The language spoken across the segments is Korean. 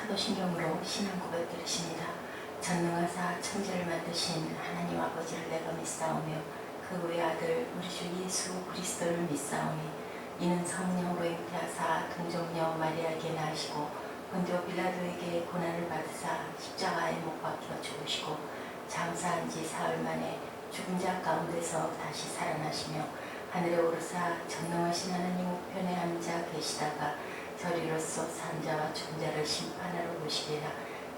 사도신경으로 신앙 고백 드리십니다. 전능하사 천지를 만드신 하나님 아버지를 내가 믿사오며 그 외아들 우리 주 예수 그리스도를 믿사오니 이는 성령으로 잉태하사 동정녀 마리아에게 나시고 본디오 빌라도에게 고난을 받으사 십자가에 못 박혀 죽으시고 장사한 지 사흘 만에 죽은 자 가운데서 다시 살아나시며 하늘에 오르사 전능하신 하나님 우편에 앉아 계시다가 저리로서 산자와 죽은 자를 심판하러 오시리라.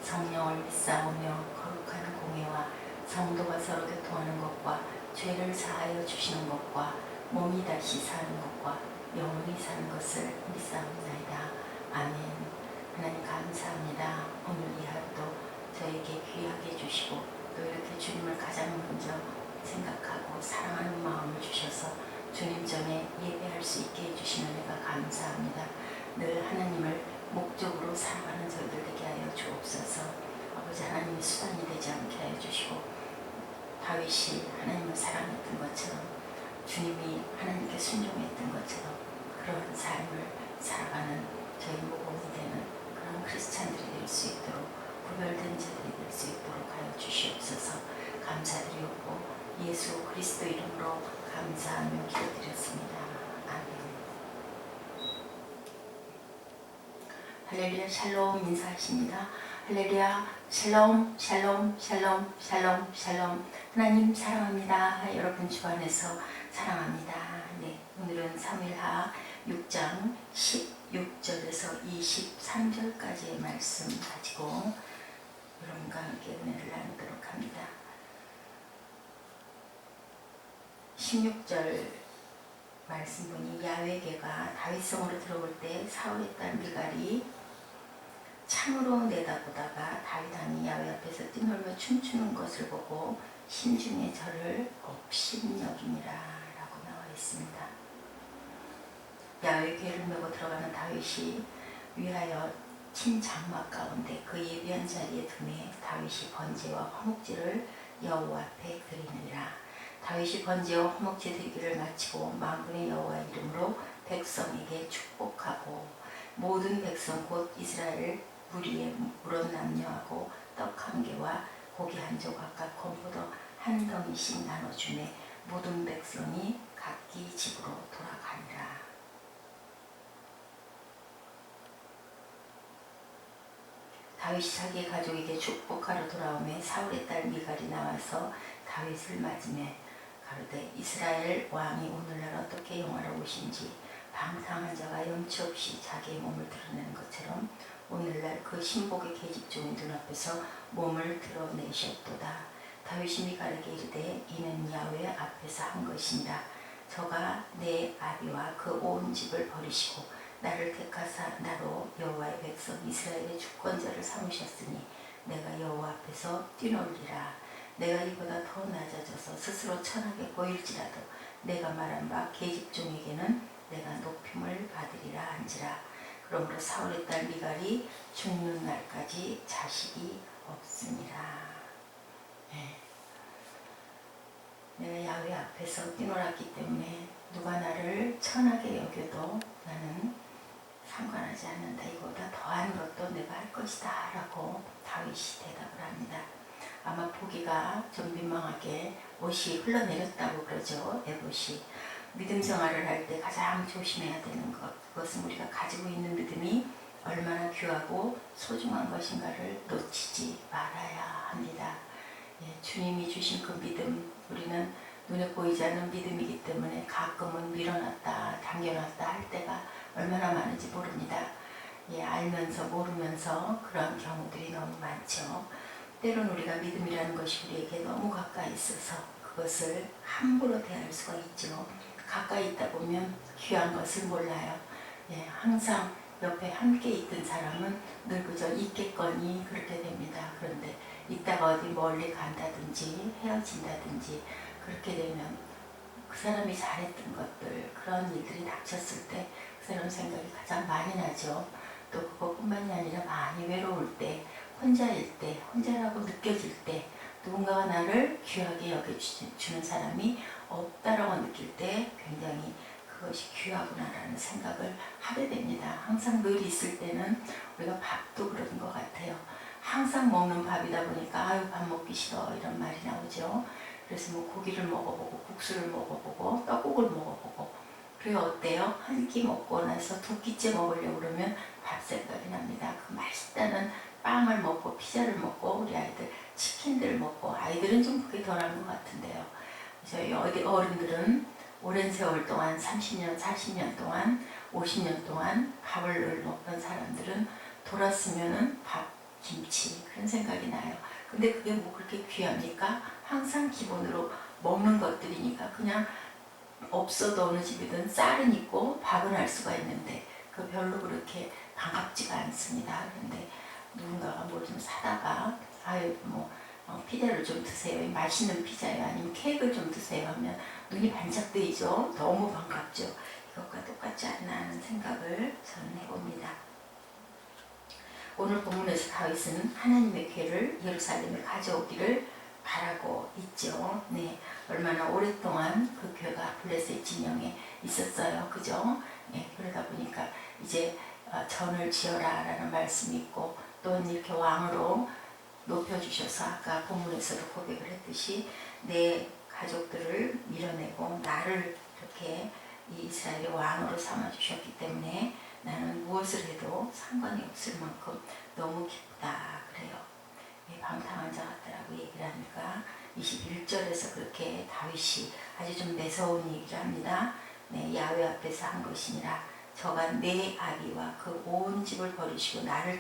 성령을 믿사오며 거룩한 공예와 성도가 서로 교통하는 것과 죄를 사하여 주시는 것과 몸이 다시 사는 것과 영원히 사는 것을 믿사옵나이다. 아멘. 하나님 감사합니다. 오늘 이 하루도 저에게 귀하게 주시고 또 이렇게 주님을 가장 먼저 생각하고 사랑하는 마음을 주셔서 주님 전에 예배할 수 있게 해주신 은혜가 감사합니다. 늘 하나님을 목적으로 살아가는 저희들 되게 하여 주옵소서. 아버지 하나님의 수단이 되지 않게 하여 주시고 다윗이 하나님을 사랑했던 것처럼 주님이 하나님께 순종했던 것처럼 그러한 삶을 살아가는 저희 모범이 되는 그런 크리스찬들이 될 수 있도록 구별된 자들이 될 수 있도록 하여 주시옵소서. 감사드리옵고 예수 그리스도 이름으로 감사하며 기도드렸습니다. 아멘. 할렐루야 샬롬 인사하십니다. 할렐루야 샬롬 샬롬 샬롬 샬롬 샬롬. 하나님 사랑합니다. 여러분 주 안에서 사랑합니다. 네, 오늘은 사무엘하 6장 16절에서 23절까지의 말씀 가지고 여러분과 함께 은혜를 나누도록 합니다. 16절 말씀 보니 야훼개가 다윗성으로 들어올 때 사울의 딸 미갈이 창으로 내다보다가 다윗왕이 야훼 앞에서 뛰놀며 춤추는 것을 보고 심중에 저를 업신여기니라 라고 나와 있습니다. 야훼개를 메고 들어가는 다윗이 위하여 친 장막 가운데 그 예비한 자리에 두매 다윗이 번제와 화목제를 여호와 앞에 드리느니라. 다윗이 번제와 화목제 드리기를 마치고 만군의 여호와 이름으로 백성에게 축복하고 모든 백성 곧 이스라엘 무리의 물은 남녀하고 떡 한 개와 고기 한 조각 각 건포도 한 덩이씩 나눠주매 모든 백성이 각기 집으로 돌아가니라. 다윗이 자기의 가족에게 축복하러 돌아오매 사울의 딸 미갈이 나와서 다윗을 맞으며 가로되 이스라엘 왕이 오늘날 어떻게 영화로우신지 방탕한 자가 염치 없이 자기의 몸을 드러내는 것처럼 오늘날 그 신복의 계집종의 눈앞에서 몸을 드러내셨도다. 다윗이 미갈에게 이르되 이는 야훼 앞에서 한 것이니라. 저가 내 아비와 그 온 집을 버리시고 나를 택하사 나로 여호와의 백성 이스라엘의 주권자를 삼으셨으니 내가 여호와 앞에서 뛰놀리라. 내가 이보다 더 낮아져서 스스로 천하게 보일지라도 내가 말한 바 계집종에게는 내가 높임을 받으리라 한지라. 그러므로 사울의 딸 미갈이 죽는 날까지 자식이 없으니라. 네. 내가 야훼 앞에서 뛰놀았기 때문에 누가 나를 천하게 여겨도 나는 상관하지 않는다. 이보다 더한 것도 내가 할 것이다 라고 다윗이 대답을 합니다. 아마 보기가 좀 민망하게 옷이 흘러내렸다고 그러죠. 에봇이. 믿음 생활을 할 때 가장 조심해야 되는 것, 그것은 우리가 가지고 있는 믿음이 얼마나 귀하고 소중한 것인가를 놓치지 말아야 합니다. 예, 주님이 주신 그 믿음, 우리는 눈에 보이지 않는 믿음이기 때문에 가끔은 밀어놨다 당겨놨다 할 때가 얼마나 많은지 모릅니다. 예, 알면서 모르면서 그런 경우들이 너무 많죠. 때론 우리가 믿음이라는 것이 우리에게 너무 가까이 있어서 그것을 함부로 대할 수가 있죠. 가까이 있다 보면 귀한 것을 몰라요. 예, 항상 옆에 함께 있던 사람은 늘 그저 있겠거니 그렇게 됩니다. 그런데 있다가 어디 멀리 간다든지 헤어진다든지 그렇게 되면 그 사람이 잘했던 것들, 그런 일들이 닥쳤을 때 그 사람 생각이 가장 많이 나죠. 또 그것뿐만이 아니라 많이 외로울 때, 혼자일 때, 혼자라고 느껴질 때, 누군가가 나를 귀하게 여겨주는 사람이 없다라고 느낄 때 굉장히 그것이 귀하구나라는 생각을 하게 됩니다. 항상 늘 있을 때는 우리가 밥도 그런 것 같아요. 항상 먹는 밥이다 보니까 아유 밥 먹기 싫어 이런 말이 나오죠. 그래서 뭐 고기를 먹어보고 국수를 먹어보고 떡국을 먹어보고 그리고 어때요? 한 끼 먹고 나서 두 끼째 먹으려고 그러면 밥 생각이 납니다. 그 맛있다는 빵을 먹고 피자를 먹고 우리 아이들 치킨들을 먹고 아이들은 좀 그게 덜한 것 같은데요. 저희 어른들은 오랜 세월 동안 30년, 40년 동안, 50년 동안 밥을 늘 먹던 사람들은 돌았으면은 밥, 김치 그런 생각이 나요. 근데 그게 뭐 그렇게 귀합니까? 항상 기본으로 먹는 것들이니까 그냥 없어도 어느 집이든 쌀은 있고 밥은 알 수가 있는데 그 별로 그렇게 반갑지가 않습니다. 그런데 누군가가 뭘 좀 사다가 아유 뭐 피자를 좀 드세요. 맛있는 피자예요. 아니면 케이크를 좀 드세요 하면 눈이 반짝 뜨이죠. 너무 반갑죠. 이것과 똑같지 않나 하는 생각을 저는 해봅니다. 오늘 본문에서 다윗은 하나님의 괴를 예루살렘에 가져오기를 바라고 있죠. 네, 얼마나 오랫동안 그 괴가 블레셋 진영에 있었어요. 그죠? 네, 그러다 보니까 이제 전을 지어라 라는 말씀이 있고 또 이렇게 왕으로 높여주셔서 아까 본문에서도 고백을 했듯이 내 가족들을 밀어내고 나를 이렇게 이 이스라엘의 왕으로 삼아주셨기 때문에 나는 무엇을 해도 상관이 없을 만큼 너무 기쁘다 그래요. 방탕한 자 같다라고 얘기를 하니까 21절에서 그렇게 다윗이 아주 좀 매서운 얘기를 합니다. 네, 야훼 앞에서 한 것이니라 저가 내 아비와 그 온 집을 버리시고 나를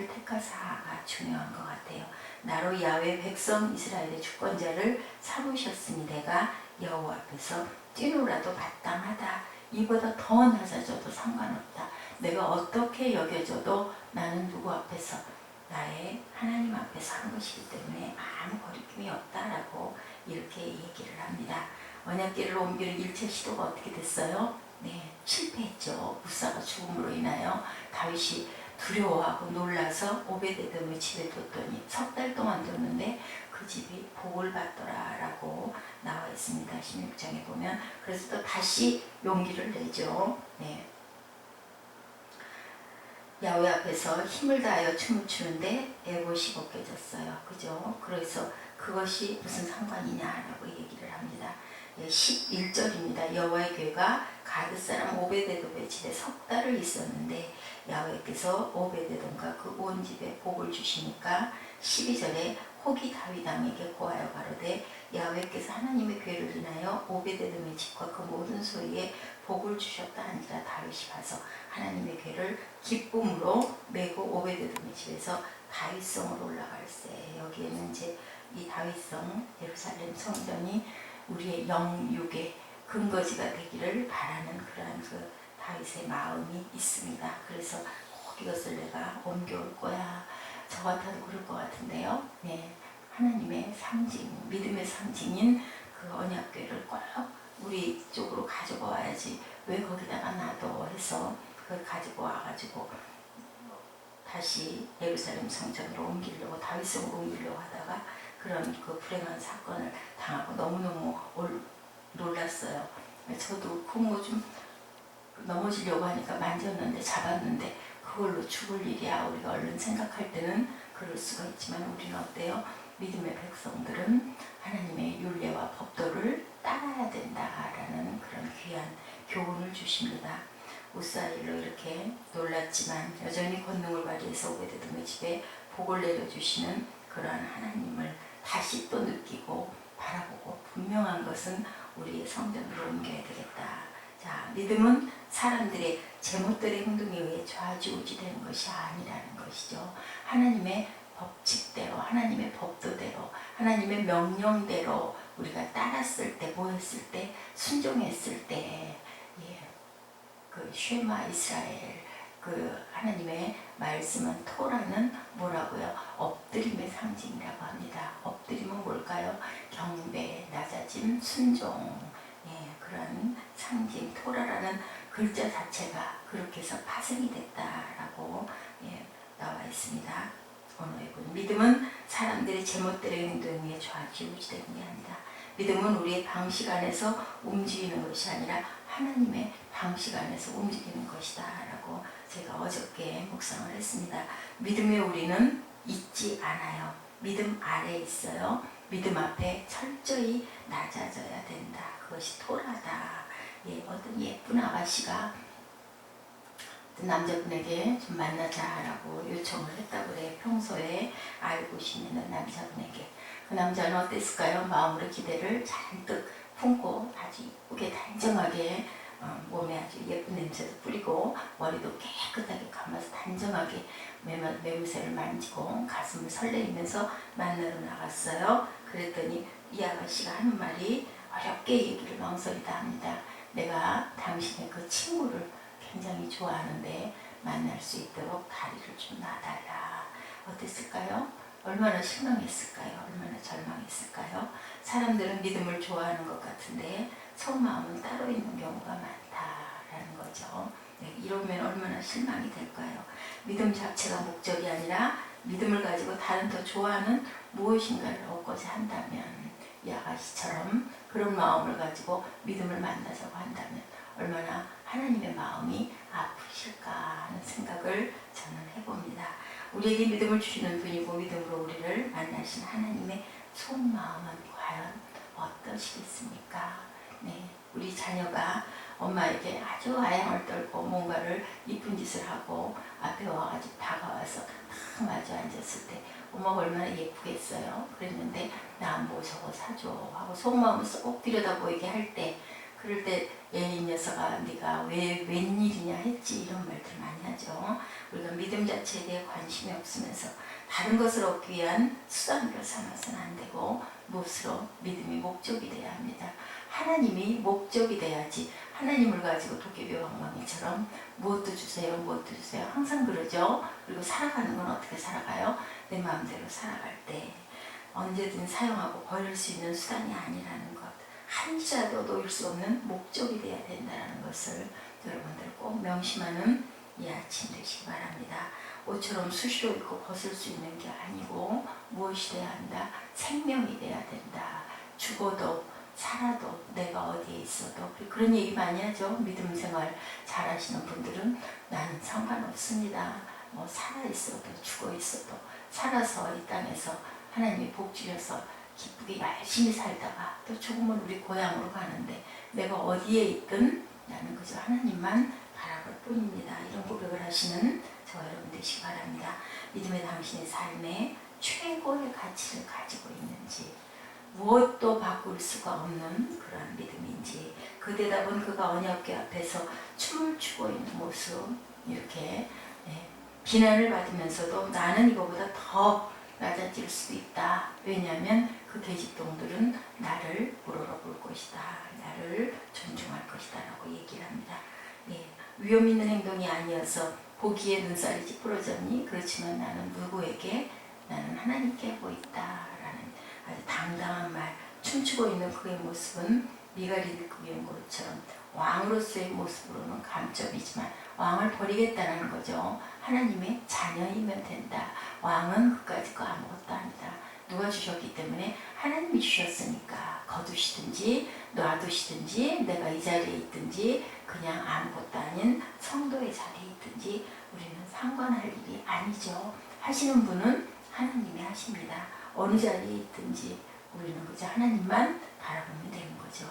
택하사가 중요한 것 같아요. 나로 야훼 백성 이스라엘의 주권자를 삼으셨으니 내가 여호와 앞에서 뛰노라도 마땅하다. 이보다 더 낮아져도 상관없다. 내가 어떻게 여겨져도 나는 누구 앞에서 나의 하나님 앞에서 한 것이기 때문에 아무 거리낌이 없다라고 이렇게 얘기를 합니다. 언약궤를 옮기는 1차 시도가 어떻게 됐어요? 네, 실패했죠. 무사가 죽음으로 인하여 다윗이 두려워하고 놀라서 오베데돔의 집에 뒀더니 석 달 동안 뒀는데 그 집이 복을 받더라라고 나와 있습니다. 16장에 보면. 그래서 또 다시 용기를 내죠. 네. 야훼 앞에서 힘을 다하여 춤을 추는데 에봇이 벗겨졌어요. 그죠? 그래서 그것이 무슨 상관이냐라고 얘기를 합니다. 11절입니다. 여호와의 괴가 가드 사람 오베데돔의 집에 석 달을 있었는데 야훼께서 오베데돔과 그 온 집에 복을 주시니까 12절에 혹이 다윗 왕에게 고하여 가로되 야훼께서 하나님의 괴를 인하여 오베데돔의 집과 그 모든 소유에 복을 주셨다 하니라. 다윗이 가서 하나님의 괴를 기쁨으로 메고 오베데돔의 집에서 다윗성으로 올라갈세. 여기에는 이제 이 다윗성 예루살렘 성전이 우리의 영육의 근거지가 되기를 바라는 그러한 그 다윗의 마음이 있습니다. 그래서 꼭 이것을 내가 옮겨올 거야. 저 같아도 그럴 것 같은데요. 네, 하나님의 상징, 믿음의 상징인 그 언약궤를 꼭 우리 쪽으로 가지고 와야지. 왜 거기다가 놔둬 해서 그걸 가지고 와가지고 다시 예루살렘 성전으로 옮기려고 다윗성으로 옮기려고 하다가 그런 그 불행한 사건을 당하고 너무너무 놀랐어요. 저도 그거 좀 넘어지려고 하니까 만졌는데 잡았는데 그걸로 죽을 일이야. 우리가 얼른 생각할 때는 그럴 수가 있지만 우리는 어때요? 믿음의 백성들은 하나님의 율례와 법도를 따라야 된다라는 그런 귀한 교훈을 주십니다. 우사일로 이렇게 놀랐지만 여전히 권능을 발휘해서 오베데돔의 집에 복을 내려주시는 그러한 하나님을 다시 또 느끼고 바라보고 분명한 것은 우리의 성전으로 옮겨야 되겠다. 자, 믿음은 사람들의 제멋들의 행동에 의해 좌지우지되는 것이 아니라는 것이죠. 하나님의 법칙대로, 하나님의 법도대로, 하나님의 명령대로 우리가 따랐을 때, 뭐했을 때, 순종했을 때, 그 쉐마 이스라엘, 그 하나님의 말씀은 토라는 뭐라고요? 엎드림의 상징이라고 합니다. 엎드림은 뭘까요? 경배, 낮아짐, 순종. 그런 상징, 토라라는 글자 자체가 그렇게 해서 파생이 됐다라고 나와 있습니다. 오늘의 본 믿음은 사람들의 제멋대로 행동에 좌지우지되는 게 아니라 믿음은 우리의 방식 안에서 움직이는 것이 아니라 하나님의 방식 안에서 움직이는 것이다 라고 제가 어저께 묵상을 했습니다. 믿음의 우리는 잊지 않아요. 믿음 아래에 있어요. 믿음 앞에 철저히 낮아져야 된다. 그것이 토라다. 어떤 예쁜 아가씨가 어떤 남자분에게 좀 만나자라고 요청을 했다고 그래요. 평소에 알고 지내는 남자분에게. 그 남자는 어땠을까요? 마음으로 기대를 잔뜩 품고 아주 이쁘게 단정하게 몸에 아주 예쁜 냄새도 뿌리고 머리도 깨끗하게 감아서 단정하게 매무새를 만지고 가슴을 설레이면서 만나러 나갔어요. 그랬더니 이 아가씨가 하는 말이 어렵게 얘기를 망설이다 합니다. 내가 당신의 그 친구를 굉장히 좋아하는데 만날 수 있도록 다리를 좀 놔달라. 어땠을까요? 얼마나 실망했을까요? 얼마나 절망했을까요? 사람들은 믿음을 좋아하는 것 같은데 속마음은 따로 있는 경우가 많다라는 거죠. 이러면 얼마나 실망이 될까요? 믿음 자체가 목적이 아니라 믿음을 가지고 다른 더 좋아하는 무엇인가를 얻고자 한다면 이 아가씨처럼 그런 마음을 가지고 믿음을 만나자고 한다면 얼마나 하나님의 마음이 아프실까 하는 생각을 저는 해봅니다. 우리에게 믿음을 주시는 분이고 믿음으로 우리를 만나신 하나님의 속마음은 과연 어떠시겠습니까? 우리 자녀가 엄마에게 아주 아양을 떨고 뭔가를 이쁜 짓을 하고 앞에 와가지고 다가와서 딱 마주 앉았을 때 엄마가 얼마나 예쁘겠어요. 그랬는데 나 뭐 저거 사줘 하고 속마음을 쏙 들여다보이게 할 때 그럴 때 이 녀석아 네가 웬일이냐 했지 이런 말들 많이 하죠. 우리가 믿음 자체에 대해 관심이 없으면서 다른 것을 얻기 위한 수단으로 삼아서는 안 되고 무엇으로 믿음이 목적이 돼야 합니다. 하나님이 목적이 돼야지 하나님을 가지고 도깨비 방망이처럼 무엇도 주세요 무엇도 주세요 항상 그러죠. 그리고 살아가는 건 어떻게 살아가요? 내 마음대로 살아갈 때 언제든 사용하고 버릴 수 있는 수단이 아니라는 것, 한시라도 놓일 수 없는 목적이 돼야 된다는 것을 여러분들 꼭 명심하는 이 아침 되시기 바랍니다. 옷처럼 수시로 입고 벗을 수 있는 게 아니고 무엇이 돼야 한다? 생명이 돼야 된다. 죽어도 살아도 내가 어디에 있어도 그런 얘기 많이 하죠. 믿음 생활 잘 하시는 분들은 나는 상관없습니다. 뭐 살아 있어도 죽어 있어도 살아서 이 땅에서 하나님이 복 주셔서 기쁘게 열심히 살다가 또 조금은 우리 고향으로 가는데 내가 어디에 있든 나는 그저 하나님만 바라볼 뿐입니다. 이런 고백을 하시는 저와 여러분 되시기 바랍니다. 믿음의 당신의 삶에 최고의 가치를 가지고 있는지 무엇도 바꿀 수가 없는 그러한 믿음인지 그 대답은 그가 언약궤 앞에서 춤을 추고 있는 모습 이렇게 비난을 받으면서도 나는 이거보다 더 낮아질 수도 있다. 왜냐하면 그 계집종들은 나를 우러러볼 것이다. 나를 존중할 것이다 라고 얘기를 합니다. 위험 있는 행동이 아니어서 보기에 눈살이 찌푸러졌니? 그렇지만 나는 누구에게? 나는 하나님께 하고 있다 라는 아주 당당한 말. 춤추고 있는 그의 모습은 미가리 그의 모습처럼 왕으로서의 모습으로는 감점이지만 왕을 버리겠다는 거죠. 하나님의 자녀이면 된다. 왕은 그까짓 거 아무것도 아니다. 누가 주셨기 때문에 하나님이 주셨으니까 거두시든지 놔두시든지 내가 이 자리에 있든지 그냥 아무것도 아닌 성도의 자리에 있든지 우리는 상관할 일이 아니죠. 하시는 분은 하나님이 하십니다. 어느 자리에 있든지 우리는 그저 하나님만 바라보면 되는 거죠.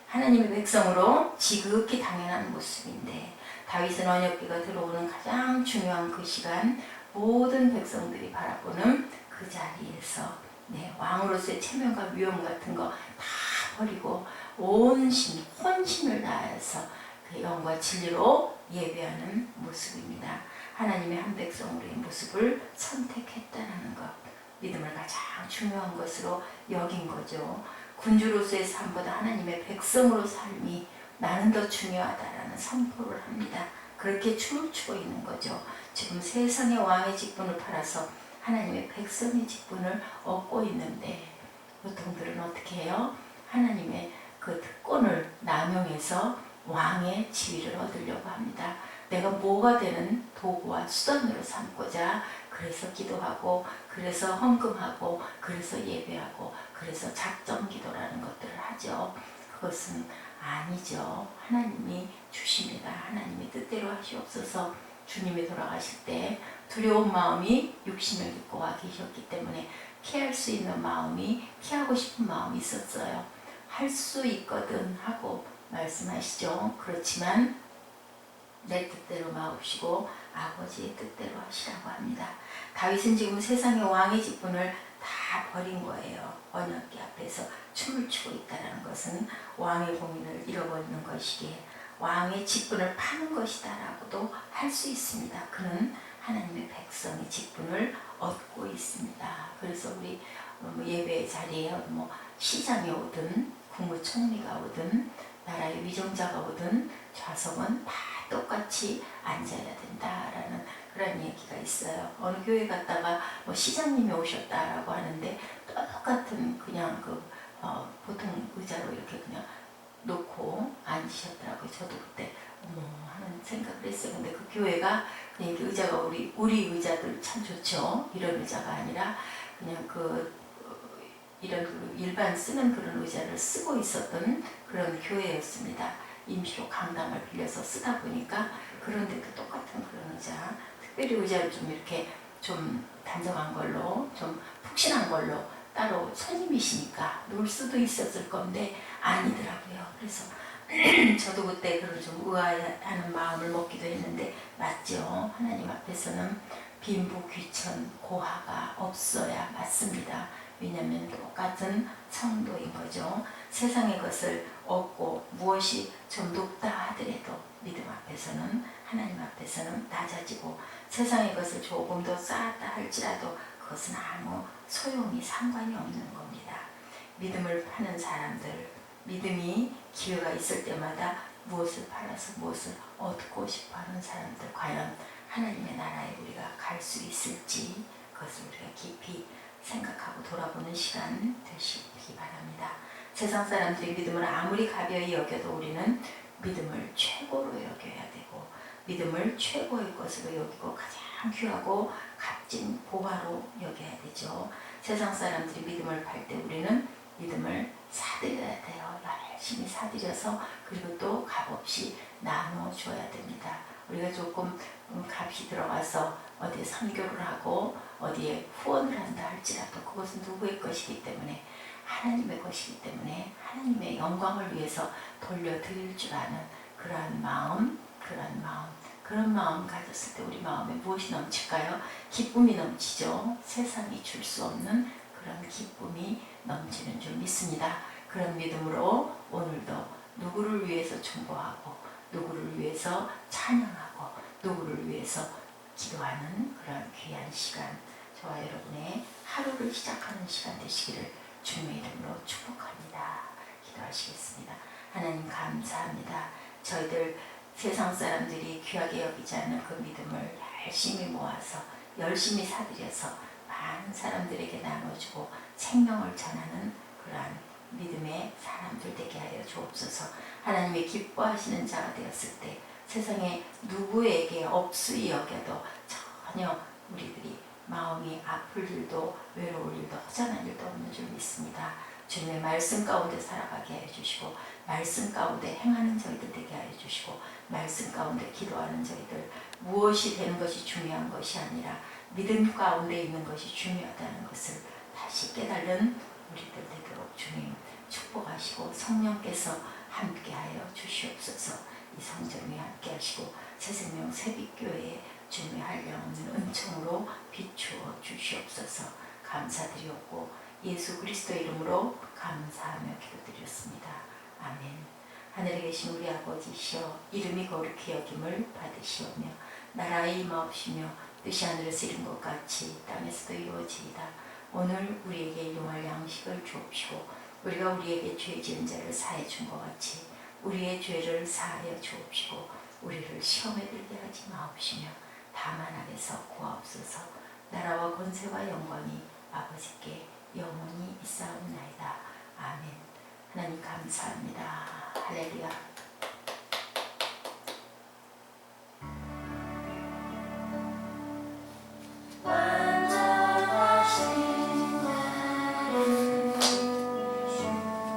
하나님의 백성으로 지극히 당연한 모습인데 다윗은 언약궤가 들어오는 가장 중요한 그 시간 모든 백성들이 바라보는 그 자리에서 왕으로서의 체면과 위엄 같은 거 다 버리고 온 신, 혼신을 다해서 그 영과 진리로 예배하는 모습입니다. 하나님의 한 백성으로의 모습을 선택했다는 것, 믿음을 가장 중요한 것으로 여긴 거죠. 군주로서의 삶보다 하나님의 백성으로 삶이 나는 더 중요하다라는 선포를 합니다. 그렇게 춤을 추고 있는 거죠. 지금 세상의 왕의 직분을 팔아서 하나님의 백성의 직분을 얻고 있는데 보통들은 어떻게 해요? 하나님의 그 특권을 남용해서 왕의 지위를 얻으려고 합니다. 내가 뭐가 되는 도구와 수단으로 삼고자 그래서 기도하고, 그래서 헌금하고, 그래서 예배하고, 그래서 작정 기도라는 것들을 하죠. 그것은 아니죠. 하나님이 주십니다. 하나님이 뜻대로 하시옵소서. 주님이 돌아가실 때 두려운 마음이 육신을 입고 와 계셨기 때문에 피할 수 있는 마음이, 피하고 싶은 마음이 있었어요. 할 수 있거든 하고 말씀하시죠. 그렇지만 내 뜻대로 마옵시고 아버지의 뜻대로 하시라고 합니다. 다윗은 지금 세상의 왕의 직분을 다 버린 거예요. 언약궤 앞에서 춤을 추고 있다는 것은 왕의 공인을 잃어버리는 것이기에 왕의 직분을 파는 것이다 라고도 할 수 있습니다. 그는 하나님의 백성의 직분을 얻고 있습니다. 그래서 우리 예배 자리에 시장에 오든 국무총리가 오든 나라의 위정자가 오든 좌석은 다 똑같이 앉아야 된다라는 그런 얘기가 있어요. 어느 교회 갔다가 시장님이 오셨다라고 하는데 똑같은 그냥 보통 의자로 이렇게 그냥 놓고 앉으셨더라고요. 저도 그때 하는 생각을 했어요. 근데 그 교회가 그냥 의자가 우리 의자들 참 좋죠. 이런 의자가 아니라 그냥 이런 일반 쓰는 그런 의자를 쓰고 있었던 그런 교회였습니다. 임시로 강당을 빌려서 쓰다 보니까 그런데도 똑같은 그런 의자, 특별히 의자를 좀 이렇게 좀 단정한 걸로, 좀 푹신한 걸로 따로 손님이시니까 놓을 수도 있었을 건데 아니더라고요. 그래서 저도 그때 그런 좀 의아해하는 마음을 먹기도 했는데 맞죠. 하나님 앞에서는 빈부 귀천 고하가 없어야 맞습니다. 왜냐하면 똑같은 성도인 거죠. 세상의 것을 얻고 무엇이 좀 높다 하더라도 믿음 앞에서는, 하나님 앞에서는 낮아지고, 세상의 것을 조금 더 쌓았다 할지라도 그것은 아무 소용이 상관이 없는 겁니다. 믿음을 파는 사람들, 믿음이 기회가 있을 때마다 무엇을 팔아서 무엇을 얻고 싶어하는 사람들, 과연 하나님의 나라에 우리가 갈 수 있을지 그것을 우리가 깊이 생각하고 돌아보는 시간 되시기 바랍니다. 세상 사람들이 믿음을 아무리 가벼이 여겨도 우리는 믿음을 최고로 여겨야 되고, 믿음을 최고의 것으로 여기고 가장 귀하고 값진 보화로 여겨야 되죠. 세상 사람들이 믿음을 팔 때 우리는 믿음을 사들여야 돼요. 열심히 사들여서, 그리고 또 값없이 나눠줘야 됩니다. 우리가 조금 값이 들어가서 어디에 선교를 하고 어디에 후원을 한다 할지라도 그것은 누구의 것이기 때문에, 하나님의 것이기 때문에 하나님의 영광을 위해서 돌려드릴 줄 아는 그러한 마음, 그런 마음 가졌을 때 우리 마음에 무엇이 넘칠까요? 기쁨이 넘치죠. 세상이 줄 수 없는 그런 기쁨이 넘치는 줄 믿습니다. 그런 믿음으로 오늘도 누구를 위해서 충고하고, 누구를 위해서 찬양하고, 누구를 위해서 기도하는 그런 귀한 시간, 저와 여러분의 하루를 시작하는 시간 되시기를 주님의 이름으로 축복합니다. 기도하시겠습니다. 하나님 감사합니다. 저희들 세상 사람들이 귀하게 여기지 않는 그 믿음을 열심히 모아서 열심히 사들여서 많은 사람들에게 나눠주고 생명을 전하는 그러한 믿음의 사람들 되게 하여 주옵소서. 하나님의 기뻐하시는 자가 되었을 때 세상에 누구에게 없으이 여겨도 전혀 우리들이 마음이 아플 일도 외로울 일도 허전한 일도 없는 줄 믿습니다. 주님의 말씀 가운데 살아가게 하여 주시고, 말씀 가운데 행하는 저희들 되게 하여 주시고, 말씀 가운데 기도하는 저희들, 무엇이 되는 것이 중요한 것이 아니라 믿음 가운데 있는 것이 중요하다는 것을 다시 깨달은 우리들 되도록 주님 축복하시고, 성령께서 함께하여 주시옵소서. 이 성전 위에 함께 하시고 새생명 새빛교회에 주님의 한량없는 은총으로 비추어 주시옵소서. 감사드리옵고 예수 그리스도 이름으로 감사하며 기도드렸습니다. 아멘. 하늘에 계신 우리 아버지시여, 이름이 거룩히 여김을 받으시오며 나라의 임하옵시며 뜻이 하늘에서 이룬 것 같이 땅에서도 이루어지이다. 오늘 우리에게 일용할 양식을 주옵시고, 우리가 우리에게 죄 지은 자를 사해 준 것 같이 우리의 죄를 사하여 주옵시고, 우리를 시험에 들게 하지 마옵시며 다만 악에서 구하옵소서. 나라와 권세와 영광이 아버지께 영원히 있사옵나이다. 아멘. 하나님 감사합니다. 할렐루야.